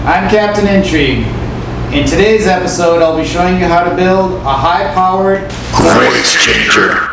I'm Captain Intrigue. In today's episode, I'll be showing you how to build a high-powered voice changer.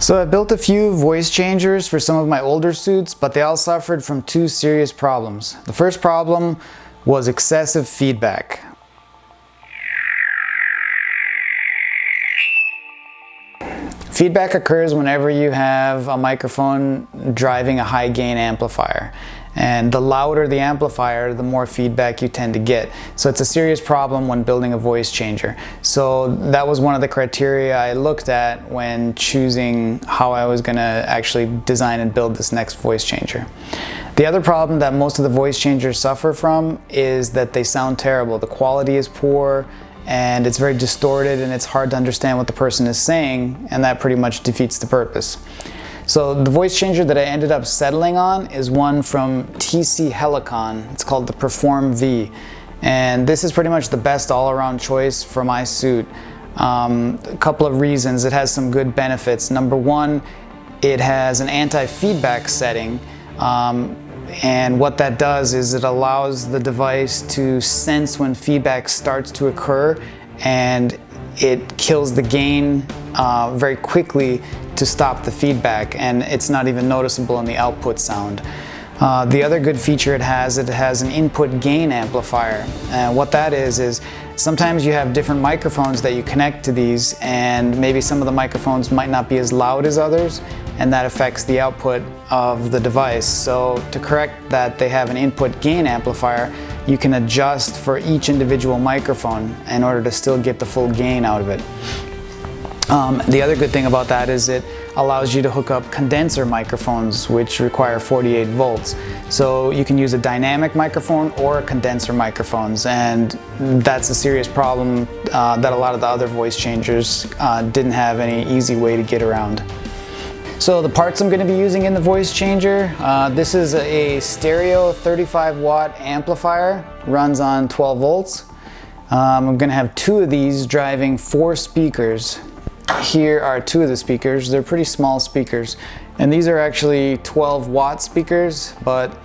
So I built a few voice changers for some of my older suits, but they all suffered from two serious problems. The first problem was excessive feedback. Feedback occurs whenever you have a microphone driving a high gain amplifier. And the louder the amplifier, the more feedback you tend to get. So it's a serious problem when building a voice changer. So that was one of the criteria I looked at when choosing how I was going to actually design and build this next voice changer. The other problem that most of the voice changers suffer from is that they sound terrible. The quality is poor and it's very distorted and it's hard to understand what the person is saying, and that pretty much defeats the purpose. So the voice changer that I ended up settling on is one from TC Helicon. It's called the Perform V. And this is pretty much the best all-around choice for my suit. A couple of reasons. It has some good benefits. Number one, it has an anti-feedback setting. And what that does is it allows the device to sense when feedback starts to occur, and it kills the gain very quickly to stop the feedback, and it's not even noticeable in the output sound. The other good feature it has an input gain amplifier. And what that is sometimes you have different microphones that you connect to these, and maybe some of the microphones might not be as loud as others, and that affects the output of the device. So to correct that, they have an input gain amplifier. You can adjust for each individual microphone in order to still get the full gain out of it. The other good thing about that is it allows you to hook up condenser microphones, which require 48 volts. So you can use a dynamic microphone or condenser microphones, and that's a serious problem that a lot of the other voice changers didn't have any easy way to get around. So the parts I'm going to be using in the voice changer, this is a stereo 35 watt amplifier, runs on 12 volts. I'm going to have two of these driving 4 speakers. Here are 2 of the speakers. They're pretty small speakers, and these are actually 12 watt speakers, but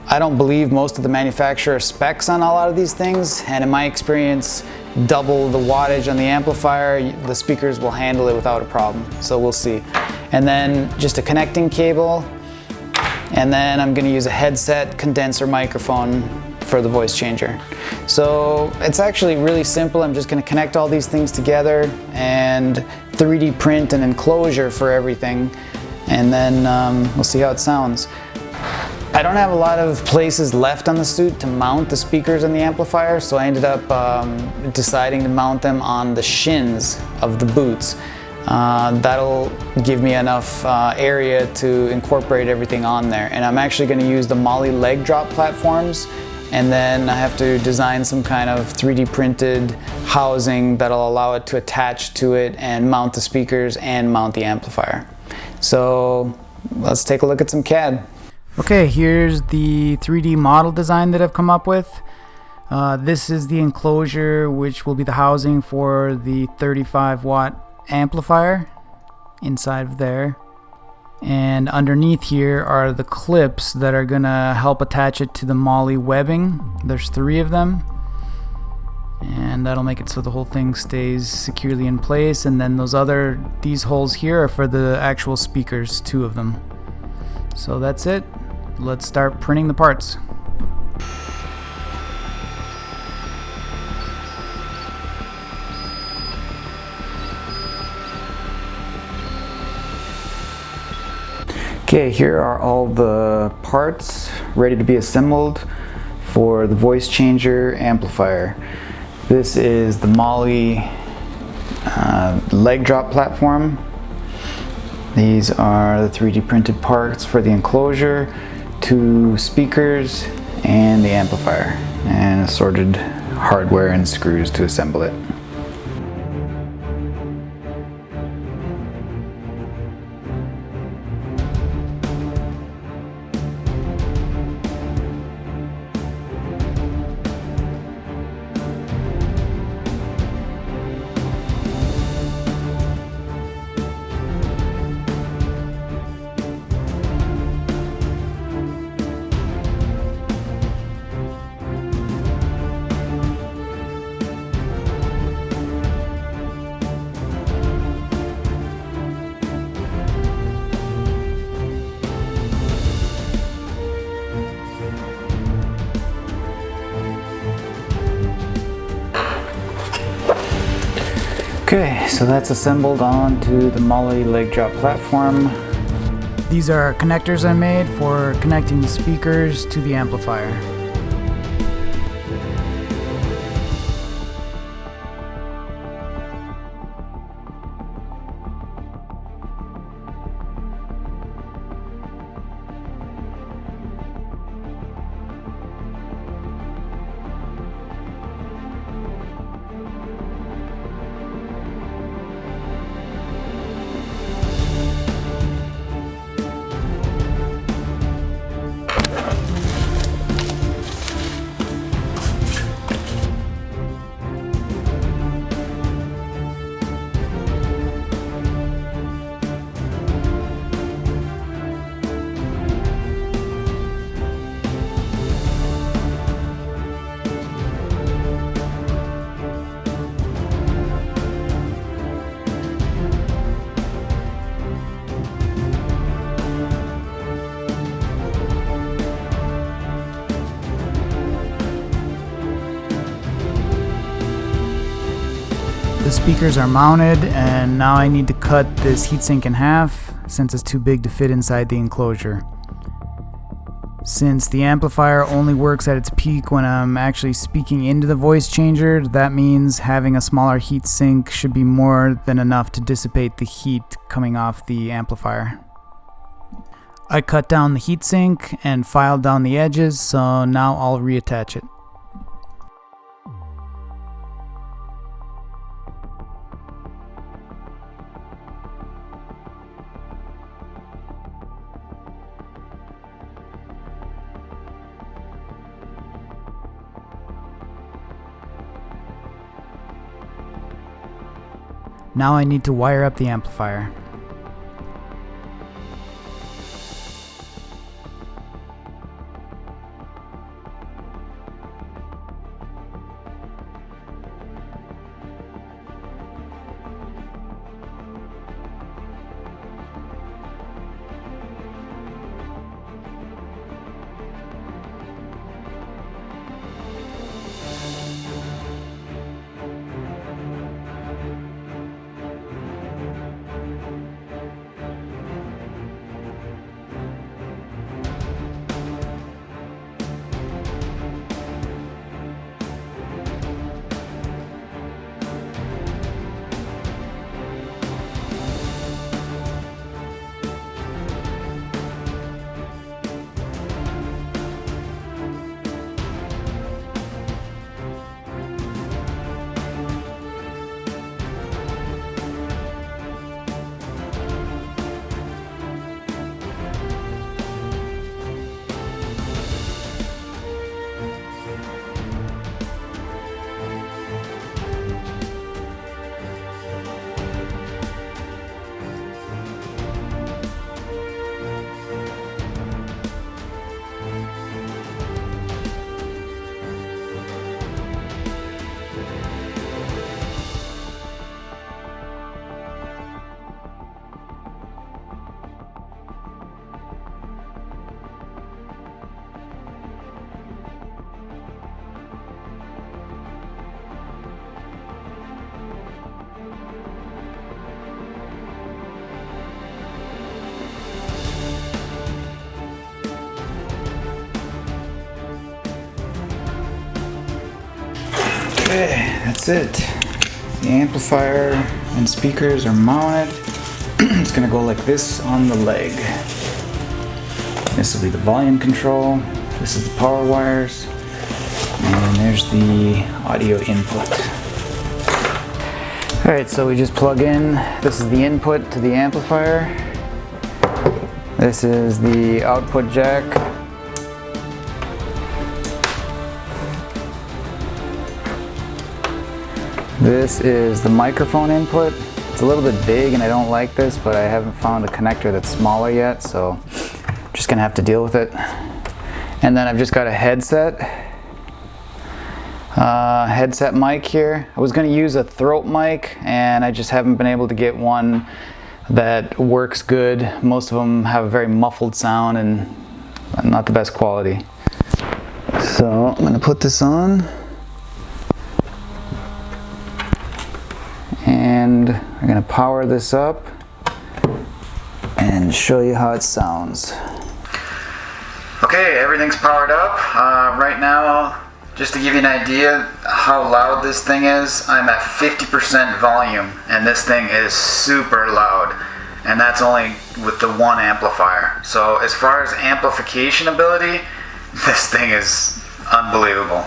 I don't believe most of the manufacturer specs on a lot of these things, and in my experience, double the wattage on the amplifier, the speakers will handle it without a problem, so we'll see. And then just a connecting cable, and then I'm going to use a headset condenser microphone for the voice changer. So it's actually really simple. I'm just going to connect all these things together and 3D print an enclosure for everything, and then we'll see how it sounds. I don't have a lot of places left on the suit to mount the speakers and the amplifier, so I ended up deciding to mount them on the shins of the boots. That'll give me enough area to incorporate everything on there, and I'm actually going to use the Molly leg drop platforms, and then I have to design some kind of 3D printed housing that'll allow it to attach to it and mount the speakers and mount the amplifier. So let's take a look at some CAD. Okay, here's the 3D model design that I've come up with. This is the enclosure, which will be the housing for the 35 watt amplifier inside of there. And underneath here are the clips that are gonna help attach it to the Molly webbing. There's 3 of them, and that'll make it so the whole thing stays securely in place. And then these holes here are for the actual speakers, 2 of them. So that's it. Let's start printing the parts. Okay, here are all the parts ready to be assembled for the voice changer amplifier. This is the Molly leg drop platform. These are the 3D printed parts for the enclosure, 2 speakers, and the amplifier, and assorted hardware and screws to assemble it. Okay, so that's assembled onto the MOLLE leg drop platform. These are connectors I made for connecting the speakers to the amplifier. The speakers are mounted, and now I need to cut this heatsink in half since it's too big to fit inside the enclosure. Since the amplifier only works at its peak when I'm actually speaking into the voice changer, that means having a smaller heatsink should be more than enough to dissipate the heat coming off the amplifier. I cut down the heatsink and filed down the edges, so now I'll reattach it. Now I need to wire up the amplifier. Okay, that's it. The amplifier and speakers are mounted. It's gonna go like this on the leg. This will be the volume control. This is the power wires. And there's the audio input. Alright, so we just plug in. This is the input to the amplifier. This is the output jack. This is the microphone input. It's a little bit big and I don't like this, but I haven't found a connector that's smaller yet, so I'm just gonna have to deal with it. And then I've just got a headset mic here. I was gonna use a throat mic and I just haven't been able to get one that works good. Most of them have a very muffled sound and not the best quality. So I'm gonna put this on. And going to power this up and show you how it sounds. Okay, everything's powered up. Right now, just to give you an idea how loud this thing is, I'm at 50% volume, and this thing is super loud, and that's only with the one amplifier. So as far as amplification ability, this thing is unbelievable.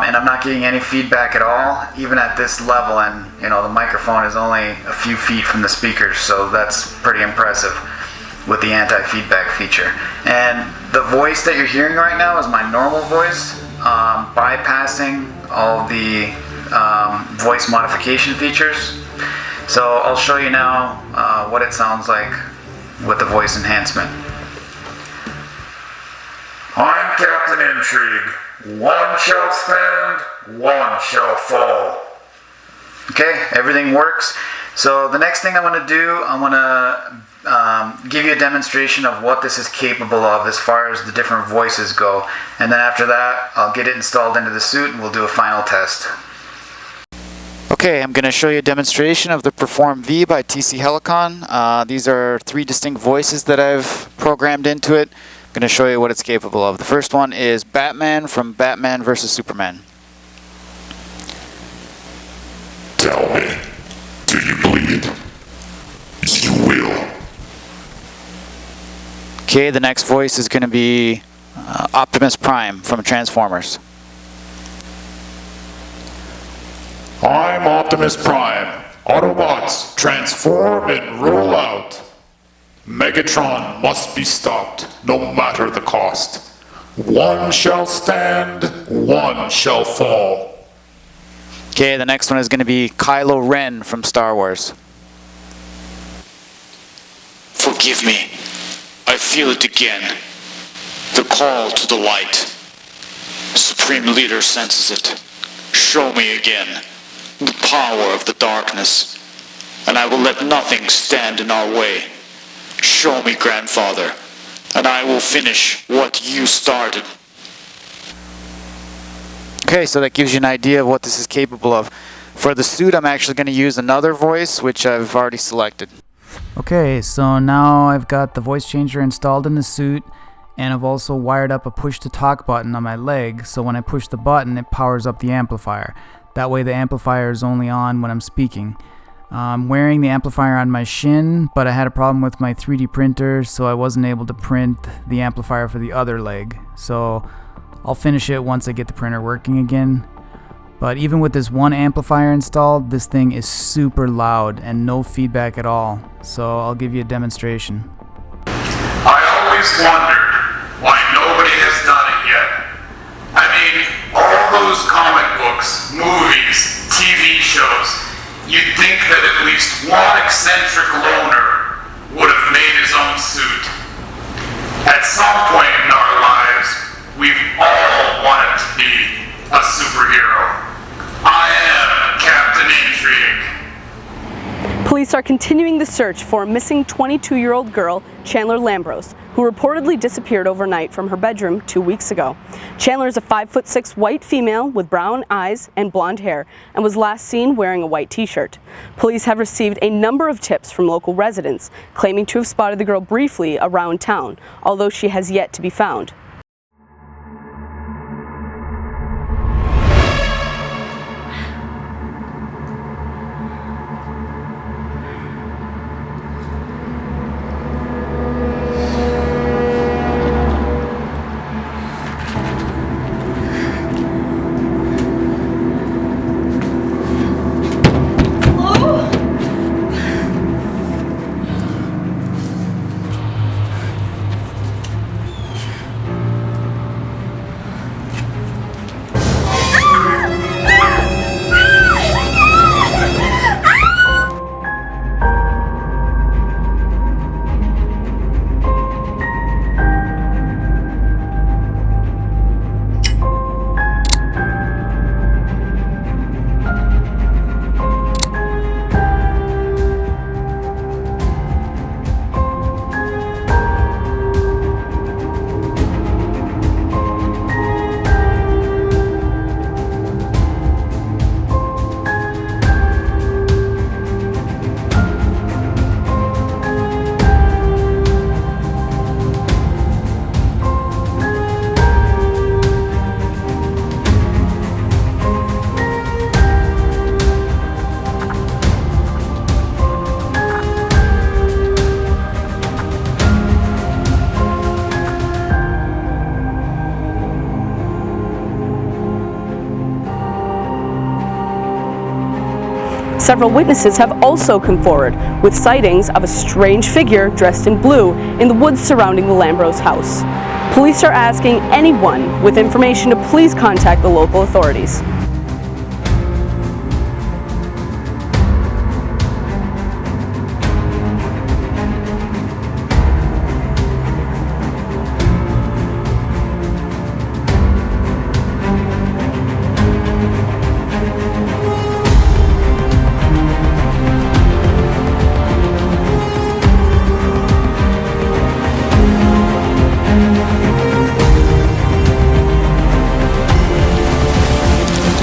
And I'm not getting any feedback at all, even at this level, and you know, the microphone is only a few feet from the speakers, so that's pretty impressive with the anti-feedback feature. And the voice that you're hearing right now is my normal voice, bypassing all the voice modification features. So I'll show you now what it sounds like with the voice enhancement. I'm Captain Intrigue. One shall stand, one shall fall. Okay, everything works. So the next thing I want to do, I want to give you a demonstration of what this is capable of as far as the different voices go. And then after that, I'll get it installed into the suit and we'll do a final test. Okay, I'm going to show you a demonstration of the Perform V by TC Helicon. These are 3 distinct voices that I've programmed into it. I'm going to show you what it's capable of. The first one is Batman from Batman vs. Superman. Tell me, do you bleed? You will. Okay, the next voice is going to be Optimus Prime from Transformers. I'm Optimus Prime. Autobots, transform and roll out. Megatron must be stopped, no matter the cost. One shall stand, one shall fall. Okay, the next one is going to be Kylo Ren from Star Wars. Forgive me. I feel it again. The call to the light. Supreme Leader senses it. Show me again the power of the darkness, and I will let nothing stand in our way. Show me, Grandfather, and I will finish what you started. Okay, so that gives you an idea of what this is capable of. For the suit, I'm actually going to use another voice, which I've already selected. Okay, so now I've got the voice changer installed in the suit, and I've also wired up a push-to-talk button on my leg, so when I push the button, it powers up the amplifier. That way the amplifier is only on when I'm speaking. I'm wearing the amplifier on my shin, but I had a problem with my 3D printer, so I wasn't able to print the amplifier for the other leg. So I'll finish it once I get the printer working again. But even with this one amplifier installed, this thing is super loud and no feedback at all. So I'll give you a demonstration. I always wondered why nobody has done it yet. I mean, all those comic books, movies, TV shows, you'd think that at least one eccentric loner would have made his own suit. At some point in our lives, we've all wanted to be a superhero. I am Captain Intrigue. Police are continuing the search for a missing 22-year-old girl, Chandler Lambros, who reportedly disappeared overnight from her bedroom 2 weeks ago. Chandler is a 5'6" white female with brown eyes and blonde hair and was last seen wearing a white t-shirt. Police have received a number of tips from local residents claiming to have spotted the girl briefly around town, although she has yet to be found. Several witnesses have also come forward with sightings of a strange figure dressed in blue in the woods surrounding the Lambros house. Police are asking anyone with information to please contact the local authorities.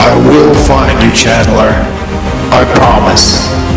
I will find you, Chandler. I promise.